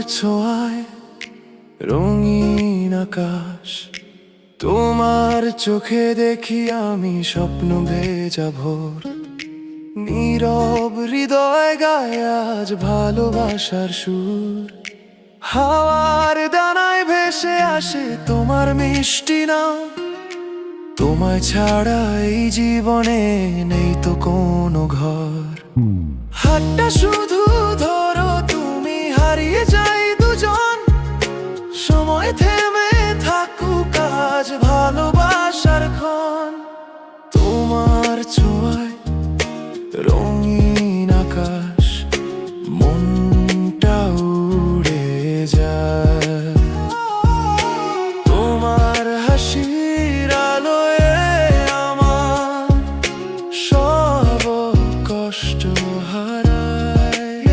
ছোঁয়ায় রঙিন আকাশ, তোমার চোখে দেখি আমি স্বপ্ন ভেজা ভোর। নীরব হৃদয় গায়ে আজ ভালোবাসার সুর। হাওয়ার ডানায় ভেসে আসে তোমার মিষ্টি নাম। তোমায় ছাড়া এই জীবনে নেই তো কোনো ঘর। হাতটা শুধু ধরো, তুমি হারিয়ে যাই দুজন। সময় থেমে থাকুক আজ ভালোবাসার ক্ষণ। তোমার ছোঁয়ায় রঙিন আকাশ, মনটা উড়ে যায়। তোমার হাসির আলোয় আমার সব কষ্ট হারায়।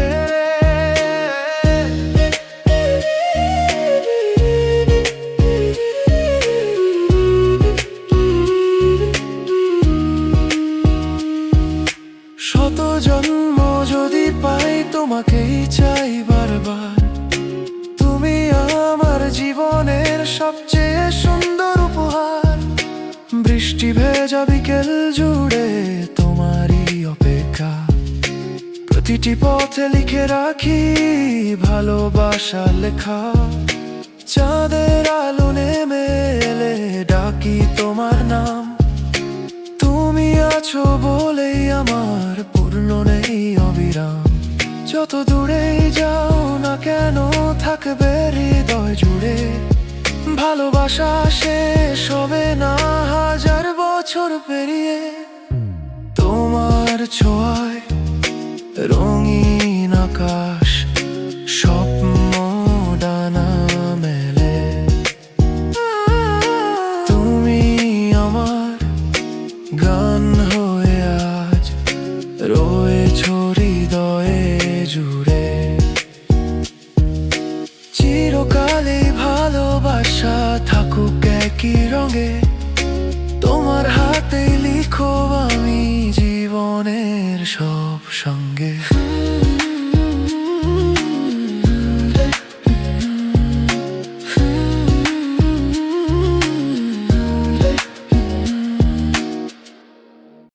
শত জন্ম যদি পাই তোমাকেই চাই বারবার। তুমি আমার জীবনের সবচেয়ে সুন্দর উপহার। বৃষ্টি ভেজা বিকেল জুড়ে তোমারই অপেক্ষা। প্রতিটি পথে লিখে রাখি ভালোবাসা লেখা। চাঁদের আলো নেমে এলে ডাকি তোমার নাম। তুমি আছো বলেই আমার পূর্ণ নেই অবিরাম। যত দূরেই যাও না কেন থাকবে হৃদয় জুড়ে। ভালোবাসা শেষ হবে না হাজার বছর পেরিয়ে। তোমার ছোঁয়ায় রঙিন আকাশ, স্বপ্ন ডানা মেলে। তুমি আমার গান হয়ে আজ রয়েছো হৃদয়ে জুড়ে। চিরকালই ভালোবাসা থাকুক একই রঙে। তোমার হাতে লিখো আমি জীবনের সব সঙ্গে।